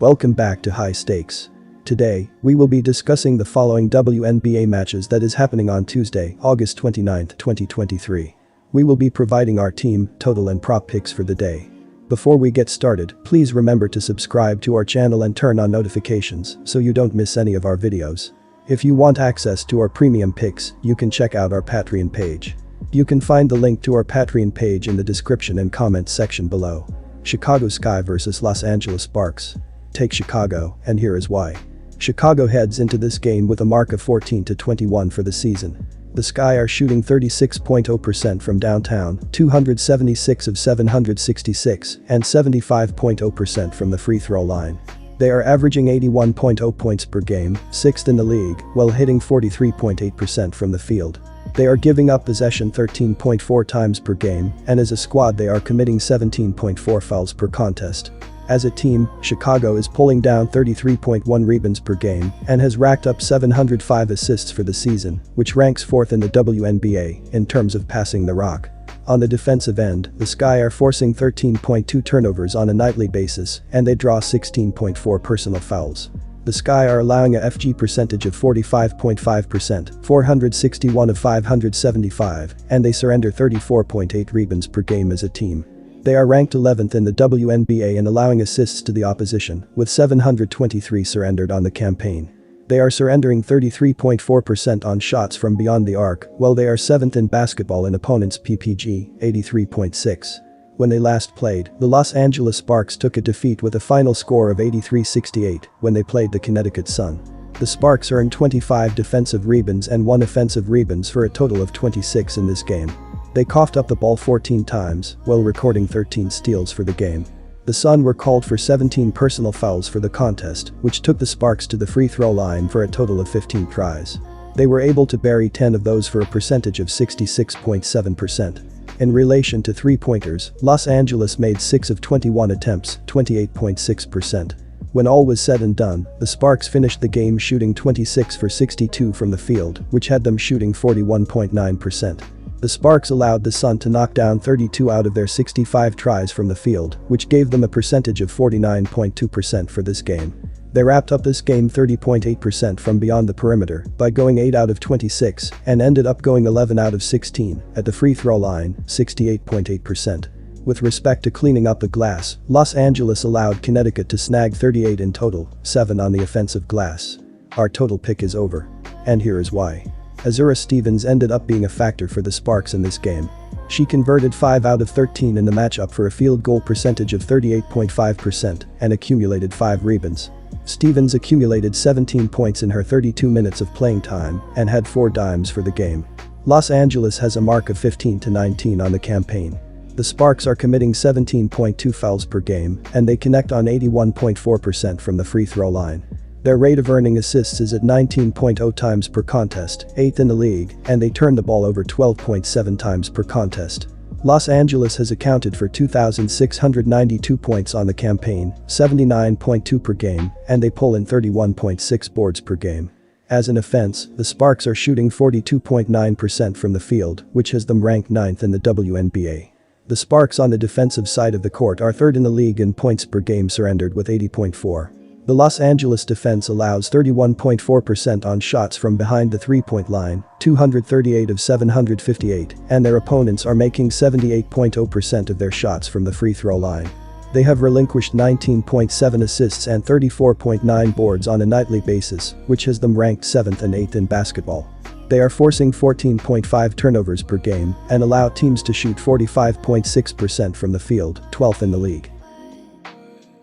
Welcome back to High Stakes. Today, we will be discussing the following WNBA matches that is happening on Tuesday, August 29, 2023. We will be providing our team, total and prop picks for the day. Before we get started, please remember to subscribe to our channel and turn on notifications so you don't miss any of our videos. If you want access to our premium picks, you can check out our Patreon page. You can find the link to our Patreon page in the description and comments section below. Chicago Sky vs Los Angeles Sparks. Take Chicago, and here is why. Chicago heads into this game with a mark of 14-21 for the season. The Sky are shooting 36.0% from downtown, 276 of 766, and 75.0% from the free throw line. They are averaging 81.0 points per game, 6th in the league, while hitting 43.8% from the field. They are giving up possession 13.4 times per game, and as a squad they are committing 17.4 fouls per contest. As a team, Chicago is pulling down 33.1 rebounds per game and has racked up 705 assists for the season, which ranks 4th in the WNBA in terms of passing the rock. On the defensive end, the Sky are forcing 13.2 turnovers on a nightly basis and they draw 16.4 personal fouls. The Sky are allowing a FG percentage of 45.5%, 461 of 575, and they surrender 34.8 rebounds per game as a team. They are ranked 11th in the WNBA in allowing assists to the opposition, with 723 surrendered on the campaign. They are surrendering 33.4% on shots from beyond the arc, while they are 7th in basketball in opponents' PPG, 83.6. When they last played, the Los Angeles Sparks took a defeat with a final score of 83-68 when they played the Connecticut Sun. The Sparks earned 25 defensive rebounds and 1 offensive rebounds for a total of 26 in this game. They coughed up the ball 14 times, while recording 13 steals for the game. The Sun were called for 17 personal fouls for the contest, which took the Sparks to the free throw line for a total of 15 tries. They were able to bury 10 of those for a percentage of 66.7%. In relation to three-pointers, Los Angeles made 6 of 21 attempts, 28.6%. When all was said and done, the Sparks finished the game shooting 26 for 62 from the field, which had them shooting 41.9%. The Sparks allowed the Sun to knock down 32 out of their 65 tries from the field, which gave them a percentage of 49.2% for this game. They wrapped up this game 30.8% from beyond the perimeter by going 8 out of 26 and ended up going 11 out of 16 at the free throw line, 68.8%. With respect to cleaning up the glass, Los Angeles allowed Connecticut to snag 38 in total, 7 on the offensive glass. Our total pick is over. And here is why. Azura Stevens ended up being a factor for the Sparks in this game. She converted 5 out of 13 in the matchup for a field goal percentage of 38.5% and accumulated 5 rebounds. Stevens accumulated 17 points in her 32 minutes of playing time and had 4 dimes for the game. Los Angeles has a mark of 15-19 on the campaign. The Sparks are committing 17.2 fouls per game and they connect on 81.4% from the free throw line. Their rate of earning assists is at 19.0 times per contest, 8th in the league, and they turn the ball over 12.7 times per contest. Los Angeles has accounted for 2,692 points on the campaign, 79.2 per game, and they pull in 31.6 boards per game. As an offense, the Sparks are shooting 42.9% from the field, which has them ranked 9th in the WNBA. The Sparks on the defensive side of the court are 3rd in the league in points per game surrendered with 80.4. The Los Angeles defense allows 31.4% on shots from behind the three-point line, 238 of 758, and their opponents are making 78.0% of their shots from the free throw line. They have relinquished 19.7 assists and 34.9 boards on a nightly basis, which has them ranked 7th and 8th in basketball. They are forcing 14.5 turnovers per game and allow teams to shoot 45.6% from the field, 12th in the league.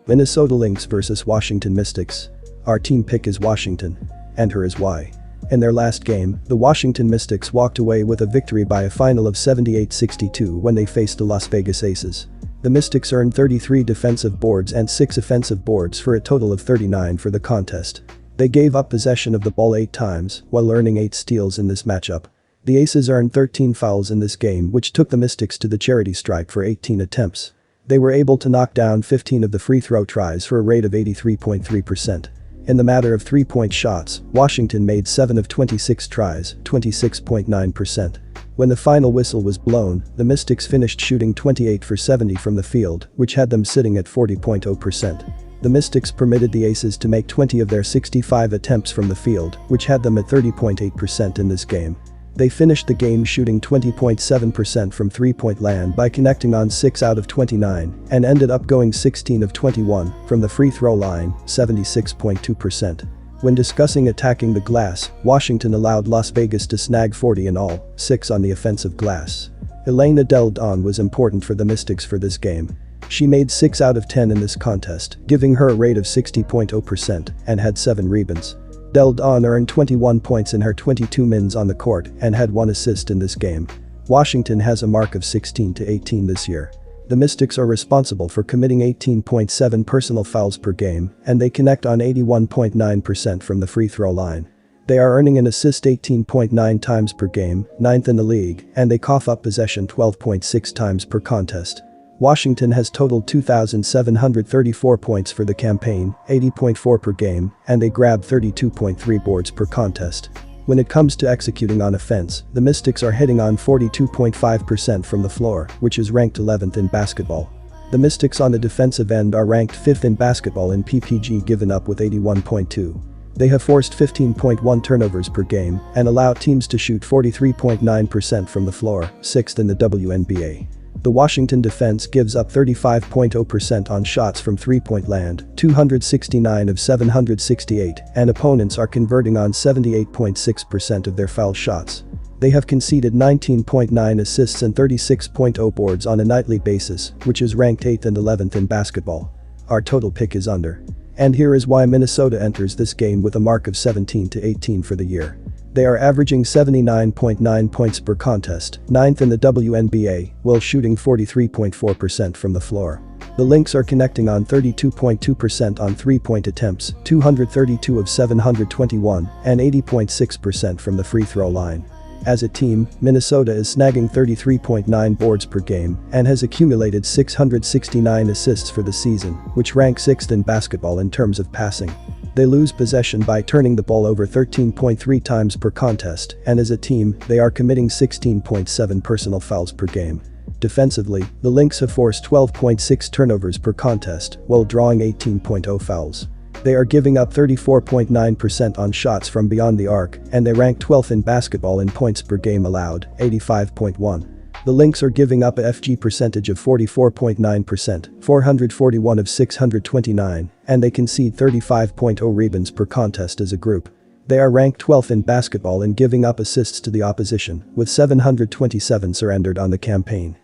Minnesota Lynx vs Washington Mystics. Our team pick is Washington. And here is why. In their last game, the Washington Mystics walked away with a victory by a final of 78-62 when they faced the Las Vegas Aces. The Mystics earned 33 defensive boards and 6 offensive boards for a total of 39 for the contest. They gave up possession of the ball 8 times while earning 8 steals in this matchup. The Aces earned 13 fouls in this game, which took the Mystics to the charity stripe for 18 attempts. They were able to knock down 15 of the free throw tries for a rate of 83.3%. In the matter of three-point shots, Washington made 7 of 26 tries, 26.9%. When the final whistle was blown, the Mystics finished shooting 28 for 70 from the field, which had them sitting at 40.0%. The Mystics permitted the Aces to make 20 of their 65 attempts from the field, which had them at 30.8% in this game. They finished the game shooting 20.7% from three-point land by connecting on 6 out of 29 and ended up going 16 of 21 from the free throw line, 76.2%. When discussing attacking the glass, Washington allowed Las Vegas to snag 40 in all, 6 on the offensive glass. Elena Del Don was important for the Mystics for this game. She made 6 out of 10 in this contest, giving her a rate of 60.0% and had 7 rebounds. Del Don earned 21 points in her 22 minutes on the court and had 1 assist in this game. Washington has a mark of 16-18 this year. The Mystics are responsible for committing 18.7 personal fouls per game, and they connect on 81.9% from the free throw line. They are earning an assist 18.9 times per game, 9th in the league, and they cough up possession 12.6 times per contest. Washington has totaled 2,734 points for the campaign, 80.4 per game, and they grab 32.3 boards per contest. When it comes to executing on offense, the Mystics are hitting on 42.5% from the floor, which is ranked 11th in basketball. The Mystics on the defensive end are ranked 5th in basketball in PPG, given up with 81.2. They have forced 15.1 turnovers per game and allow teams to shoot 43.9% from the floor, 6th in the WNBA. The Washington defense gives up 35.0% on shots from three-point land, 269 of 768, and opponents are converting on 78.6% of their foul shots. They have conceded 19.9 assists and 36.0 boards on a nightly basis, which is ranked 8th and 11th in basketball. Our total pick is under. And here is why Minnesota enters this game with a mark of 17-18 for the year. They are averaging 79.9 points per contest, 9th in the WNBA, while shooting 43.4% from the floor. The Lynx are connecting on 32.2% on three-point attempts, 232 of 721, and 80.6% from the free throw line. As a team, Minnesota is snagging 33.9 boards per game and has accumulated 669 assists for the season, which ranks 6th in basketball in terms of passing. They lose possession by turning the ball over 13.3 times per contest, and as a team, they are committing 16.7 personal fouls per game. Defensively, the Lynx have forced 12.6 turnovers per contest while drawing 18.0 fouls. They are giving up 34.9% on shots from beyond the arc, and they rank 12th in basketball in points per game allowed, 85.1. The Lynx are giving up a FG percentage of 44.9%, 441 of 629, and they concede 35.0 rebounds per contest as a group. They are ranked 12th in basketball in giving up assists to the opposition, with 727 surrendered on the campaign.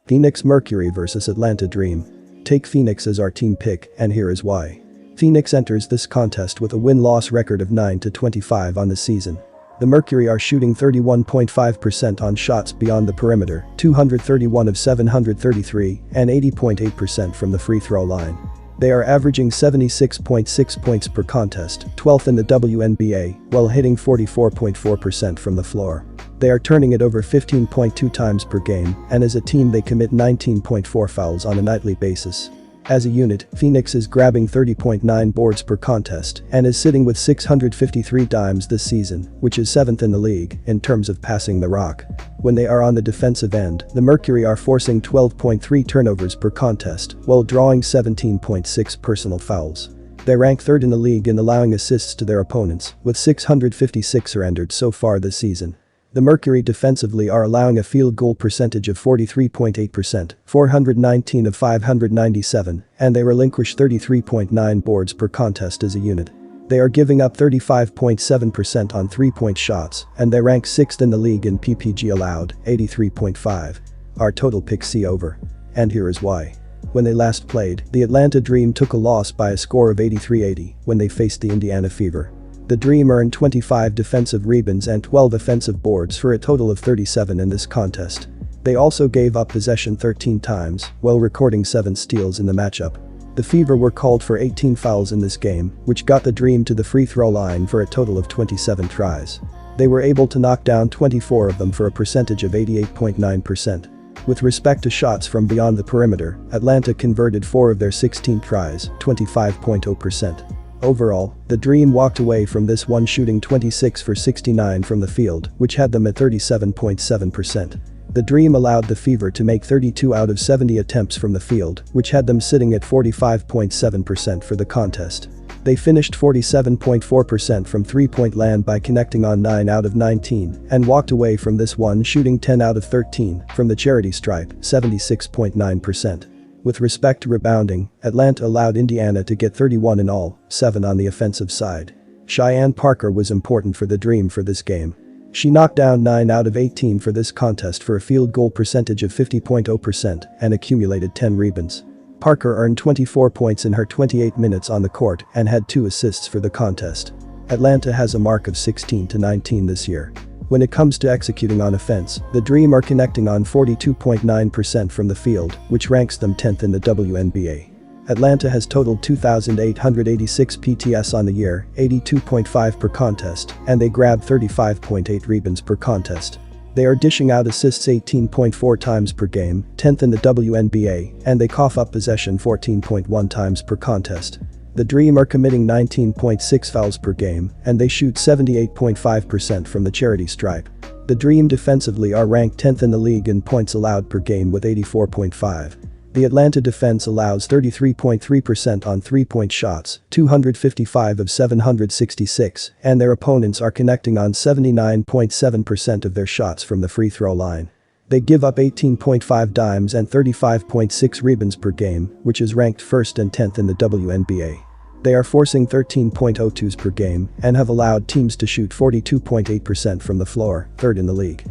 Phoenix Mercury vs Atlanta Dream. Take Phoenix as our team pick, and here is why. Phoenix enters this contest with a win-loss record of 9-25 on the season. The Mercury are shooting 31.5% on shots beyond the perimeter, 231 of 733, and 80.8% from the free throw line. They are averaging 76.6 points per contest, 12th in the WNBA, while hitting 44.4% from the floor. They are turning it over 15.2 times per game, and as a team they commit 19.4 fouls on a nightly basis. As a unit, Phoenix is grabbing 30.9 boards per contest and is sitting with 653 dimes this season, which is 7th in the league in terms of passing the rock. When they are on the defensive end, the Mercury are forcing 12.3 turnovers per contest while drawing 17.6 personal fouls. They rank 3rd in the league in allowing assists to their opponents, with 656 surrendered so far this season. The Mercury defensively are allowing a field goal percentage of 43.8%, 419 of 597, and they relinquish 33.9 boards per contest as a unit. They are giving up 35.7% on three-point shots, and they rank 6th in the league in PPG allowed, 83.5. Our total pick C over. And here is why. When they last played, the Atlanta Dream took a loss by a score of 83-80 when they faced the Indiana Fever. The Dream earned 25 defensive rebounds and 12 offensive boards for a total of 37 in this contest. They also gave up possession 13 times, while recording 7 steals in the matchup. The Fever were called for 18 fouls in this game, which got the Dream to the free throw line for a total of 27 tries. They were able to knock down 24 of them for a percentage of 88.9%. With respect to shots from beyond the perimeter, Atlanta converted 4 of their 16 tries, 25.0%. Overall, the Dream walked away from this one shooting 26 for 69 from the field, which had them at 37.7%. The Dream allowed the Fever to make 32 out of 70 attempts from the field, which had them sitting at 45.7% for the contest. They finished 47.4% from three-point land by connecting on 9 out of 19 and walked away from this one shooting 10 out of 13 from the charity stripe, 76.9%. With respect to rebounding, Atlanta allowed Indiana to get 31 in all, 7 on the offensive side. Cheyenne Parker was important for the Dream for this game. She knocked down 9 out of 18 for this contest for a field goal percentage of 50.0% and accumulated 10 rebounds. Parker earned 24 points in her 28 minutes on the court and had 2 assists for the contest. Atlanta has a mark of 16-19 this year. When it comes to executing on offense, the Dream are connecting on 42.9% from the field, which ranks them 10th in the WNBA. Atlanta has totaled 2,886 PTS on the year, 82.5 per contest, and they grab 35.8 rebounds per contest. They are dishing out assists 18.4 times per game, 10th in the WNBA, and they cough up possession 14.1 times per contest. The Dream are committing 19.6 fouls per game, and they shoot 78.5% from the charity stripe. The Dream defensively are ranked 10th in the league in points allowed per game with 84.5. The Atlanta defense allows 33.3% on three-point shots, 255 of 766, and their opponents are connecting on 79.7% of their shots from the free throw line. They give up 18.5 dimes and 35.6 rebounds per game, which is ranked 1st and 10th in the WNBA. They are forcing 13.02s per game and have allowed teams to shoot 42.8% from the floor, 3rd in the league.